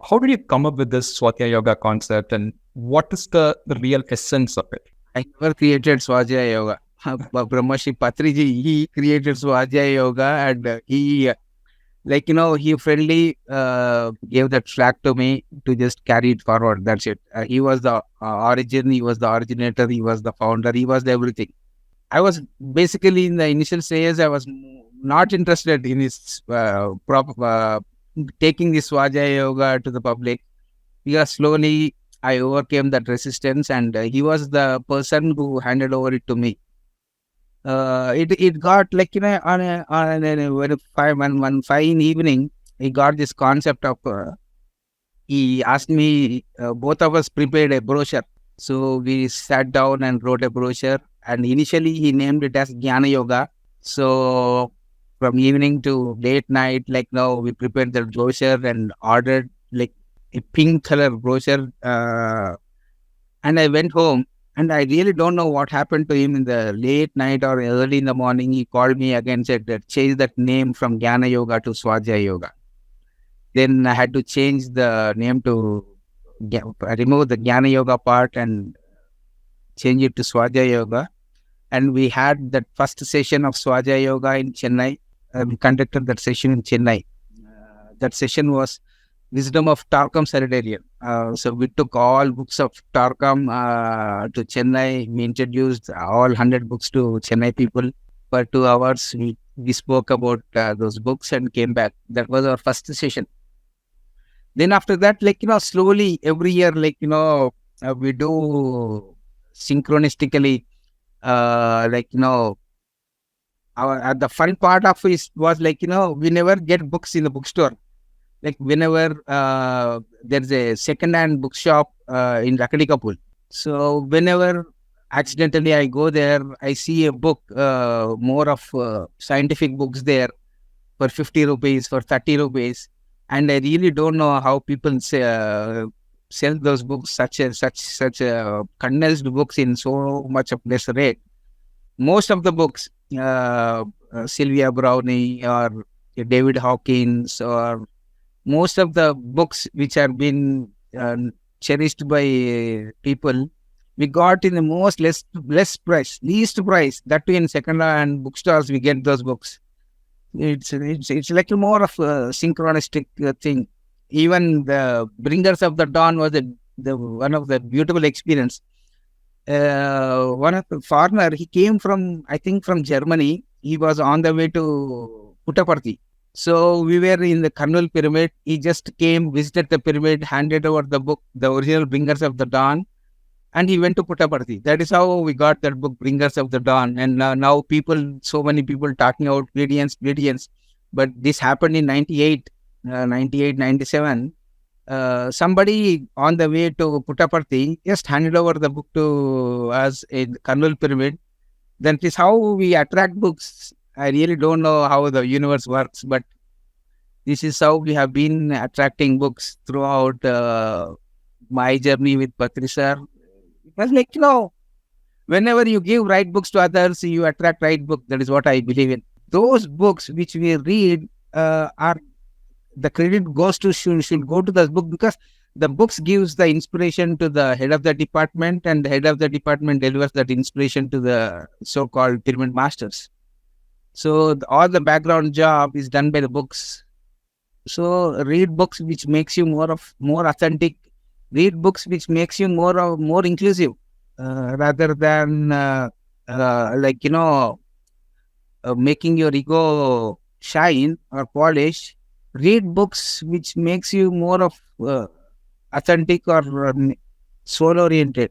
how did you come up with this Swadhyaya Yoga concept, and what is the real essence of it? I never created Swadhyaya Yoga. Brahmashi Patriji, he created Swadhyaya Yoga, and he he friendly gave that flag to me to just carry it forward. That's it. He was the origin, he was the originator, he was the founder, he was the everything. I was basically in the initial stages, I was not interested in his taking this Swadhyaya Yoga to the public, because slowly I overcame that resistance, and he was the person who handed over it to me. It got on a very one fine evening, he got this concept of he asked me, both of us prepared a brochure. So we sat down and wrote a brochure, and initially he named it as Jnana Yoga. So from evening to late night, now we prepared the brochure and ordered a pink color brochure, and I went home. And I really don't know what happened to him in the late night or early in the morning. He called me again, said that change that name from Jnana Yoga to Swadhyaya Yoga. Then I had to change the name to remove the Jnana Yoga part and change it to Swadhyaya Yoga. And we had that first session of Swadhyaya Yoga in Chennai. We conducted that session in Chennai. That session was Wisdom of Tarkam Solitarian. So we took all books of Tarkam to Chennai. We introduced all 100 books to Chennai people. For 2 hours, we spoke about those books and came back. That was our first session. Then after that, slowly every year, we do synchronistically, the fun part of it was we never get books in the bookstore. Whenever there's a second-hand bookshop in Rakadikapul. So whenever accidentally I go there, I see a book, more of scientific books there for 50 rupees, for 30 rupees. And I really don't know how people sell those books, such condensed books in so much of less rate. Most of the books, Sylvia Brownie or David Hawkins, or most of the books which have been cherished by people, we got in the most least price. That too in second-hand bookstores we get those books. It's like more of a synchronistic thing. Even the Bringers of the Dawn was one of the beautiful experience. One of the foreigner, he came from, I think, from Germany. He was on the way to Puttaparthi. So we were in the Karnool Pyramid. He just came, visited the pyramid, handed over the book, the original Bringers of the Dawn, and he went to Puttaparthi. That is how we got that book, Bringers of the Dawn. And now so many people talking about gradients. But this happened in 98, 97. Somebody on the way to Puttaparthi just handed over the book to us in Karnool Pyramid. That is how we attract books. I really don't know how the universe works, but this is how we have been attracting books throughout my journey with Patri sir. It was whenever you give right books to others, you attract right book. That is what I believe in. Those books which we read are the credit goes to should go to the book, because the books gives the inspiration to the head of the department, and the head of the department delivers that inspiration to the so-called pyramid masters. So all the background job is done by the books. So read books which makes you more authentic. Read books which makes you more inclusive, rather than making your ego shine or polish. Read books which makes you more of authentic or soul oriented.